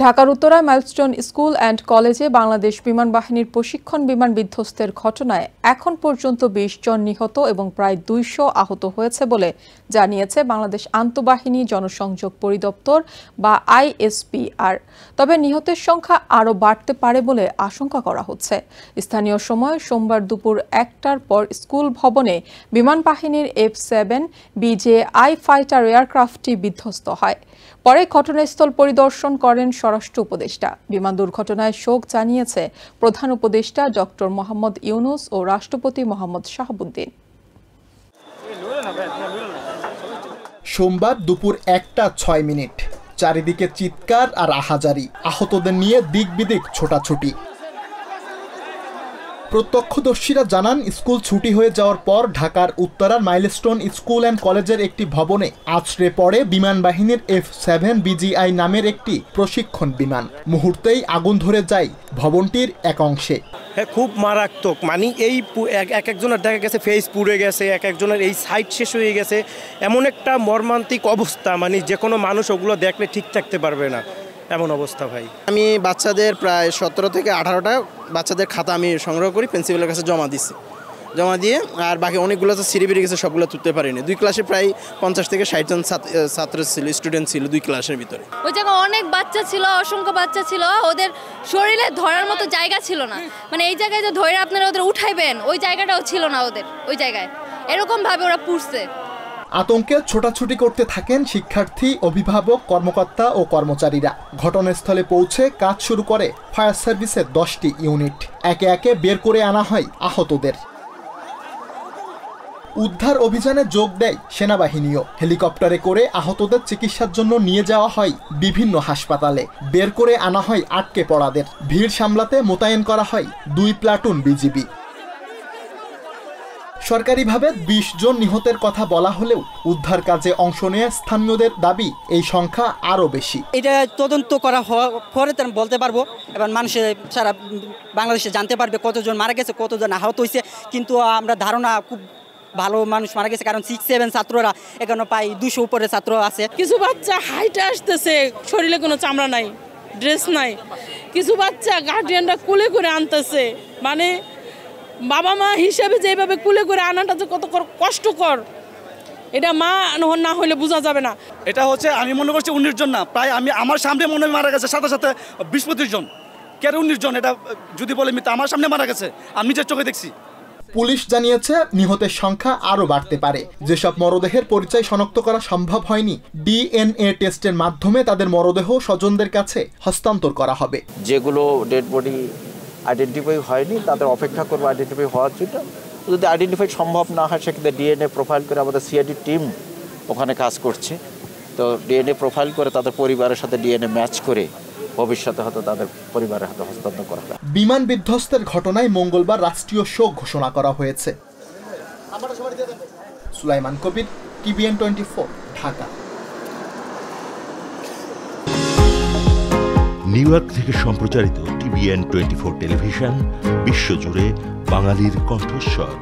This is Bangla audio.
ঢাকার উত্তরায় মাইলস্টোন স্কুল অ্যান্ড কলেজে বাংলাদেশ বিমান বাহিনীর প্রশিক্ষণ বিমান বিধ্বস্তের ঘটনায় এখন পর্যন্ত ২০ জন নিহত এবং প্রায় ২০০ আহত হয়েছে বলে জানিয়েছে বাংলাদেশ আন্তঃবাহিনী জনসংযোগ পরিদপ্তর বা আইএসপিআর। তবে নিহতের সংখ্যা আরও বাড়তে পারে বলে আশঙ্কা করা হচ্ছে। স্থানীয় সময় সোমবার দুপুর ১টার পর স্কুল ভবনে বিমান বাহিনীর F-7 BJ-I ফাইটার এয়ারক্রাফটটি বিধ্বস্ত হয়। পরে ঘটনাস্থল পরিদর্শন করেন স্বরাষ্ট্র উপদেষ্টা। বিমান দুর্ঘটনায় শোক জানিয়েছে প্রধান উপদেষ্টা ডক্টর মোহাম্মদ ইউনূস ও রাষ্ট্রপতি মোহাম্মদ শাহাবুদ্দিন। সোমবার দুপুর ১টা ৬ মিনিট, চারিদিকে চিৎকার আর আহাজারি, আহতদের নিয়ে দিক বিদিক ছোটাছুটি। প্রত্যক্ষদর্শীরা জানান, স্কুল ছুটি হয়ে যাওয়ার পর ঢাকার উত্তরার মাইলস্টোন স্কুল অ্যান্ড কলেজের একটি ভবনে আছড়ে পড়ে বিমান বাহিনীর F-7 BJ-I নামের একটি প্রশিক্ষণ বিমান। মুহূর্তেই আগুন ধরে যায় ভবনটির এক অংশে। খুব মারাত্মক, মানে এই একজনের দেখা গেছে ফেস পুড়ে গেছে, একজনের এই সাইড শেষ হয়ে গেছে। এমন একটা মর্মান্তিক অবস্থা, মানে যে কোনো মানুষ ওগুলো দেখলে ঠিক থাকতে পারবে না, এমন অবস্থা ভাই। আমি বাচ্চাদের প্রায় ১৭ থেকে ১৮টা বাচ্চাদের খাতা আমি সংগ্রহ করি, প্রিন্সিপালের কাছে জমা দিয়ে আর বাকি অনেকগুলো তো সিঁড়ি বেরিয়ে গেছে, সবগুলো তুলতে পারিনি। 2 ক্লাসে প্রায় 50 থেকে 60 জন ছাত্র ছিল, স্টুডেন্ট ছিল 2 ক্লাসের ভিতরে। ওই জায়গায় অনেক বাচ্চা ছিল, অসংখ্য বাচ্চা ছিল, ওদের শরীরে ধরার মতো জায়গা ছিল না। মানে এই জায়গায় যে ধরে আপনারা ওদের উঠাইবেন, ওই জায়গাটাও ছিল না ওদের ওই জায়গায়, এরকম ভাবে ওরা পুড়ছে। আতঙ্কে ছোটাছুটি করতে থাকেন শিক্ষার্থী, অভিভাবক, কর্মকর্তা ও কর্মচারীরা। ঘটনাস্থলে পৌঁছে কাজ শুরু করে ফায়ার সার্ভিসের 10টি ইউনিট। একে একে বের করে আনা হয় আহতদের। উদ্ধার অভিযানে যোগ দেয় সেনাবাহিনীও। হেলিকপ্টারে করে আহতদের চিকিৎসার জন্য নিয়ে যাওয়া হয় বিভিন্ন হাসপাতালে। বের করে আনা হয় আটকে পড়াদের। ভিড় সামলাতে মোতায়েন করা হয় 2 প্লাটুন বিজিবি। সরকারিভাবে 20 জন নিহতের কথা বলা হলেও উদ্ধার কাজে অংশ নেয়া স্থানীয়দের দাবি এই সংখ্যা আরও বেশি। এটা তদন্ত করা পরে বলতে পারবো, এবং মানুষের সারা বাংলাদেশে জানতে পারবে কতজন মারা গেছে, কতজন আহত হয়েছে। কিন্তু আমরা ধারণা খুব ভালো মানুষ মারা গেছে, কারণ 6-7 ছাত্ররা এখানে প্রায় 200 উপরে ছাত্র আছে। কিছু বাচ্চা হাইটে আসতেছে, শরীরে কোনো চামড়া নাই, ড্রেস নাই। কিছু বাচ্চা গার্ডিয়ানরা কুলে করে আনতেছে, মানে বাবা মা হিসেবে যেভাবে কুলে করে আনাটা যে কত কষ্টকর, এটা মা না হলে বোঝা যাবে না। এটা হচ্ছে আমি মনে করছি 19 জন না, প্রায় আমি আমার সামনে মনে মারা গেছে সাথে সাথে 20-25 জন। কেন 19 জন? এটা যদি বলে মিথ্যা, আমার সামনে মারা গেছে, আমি নিজের চোখে দেখছি। পুলিশ জানিয়েছে নিহতের সংখ্যা আরও বাড়তে পারে। যেসব মরদেহের পরিচয় শনাক্ত করা সম্ভব হয়নি, DNA টেস্টের মাধ্যমে তাদের মরদেহ স্বজনদের কাছে হস্তান্তর করা হবে। যেগুলো ডেড বডি আইডেন্টিফাই হয়নি তাদের অপেক্ষা করবো আইডেন্টিফাই হওয়ার জন্য। যদি আইডেন্টিফাই সম্ভব না হয় সেক্ষেত্রে DNA প্রোফাইল করে আমাদের CID টিম ওখানে কাজ করছে। তো DNA প্রোফাইল করে তাদের পরিবারের সাথে DNA ম্যাচ করে ভবিষ্যতে হয়তো তাদের পরিবারের হাতে হস্তান্তর করা হবে। বিমান বিধ্বস্তের ঘটনায় মঙ্গলবার রাষ্ট্রীয় শোক ঘোষণা করা হয়েছে। সুলাইমান কবির, TVN 24, ঢাকা। নিউ ইয়র্ক থেকে সম্প্রচারিত TVN 24 টেলিভিশন বিশ্বজুড়ে বাঙালির কণ্ঠস্বর।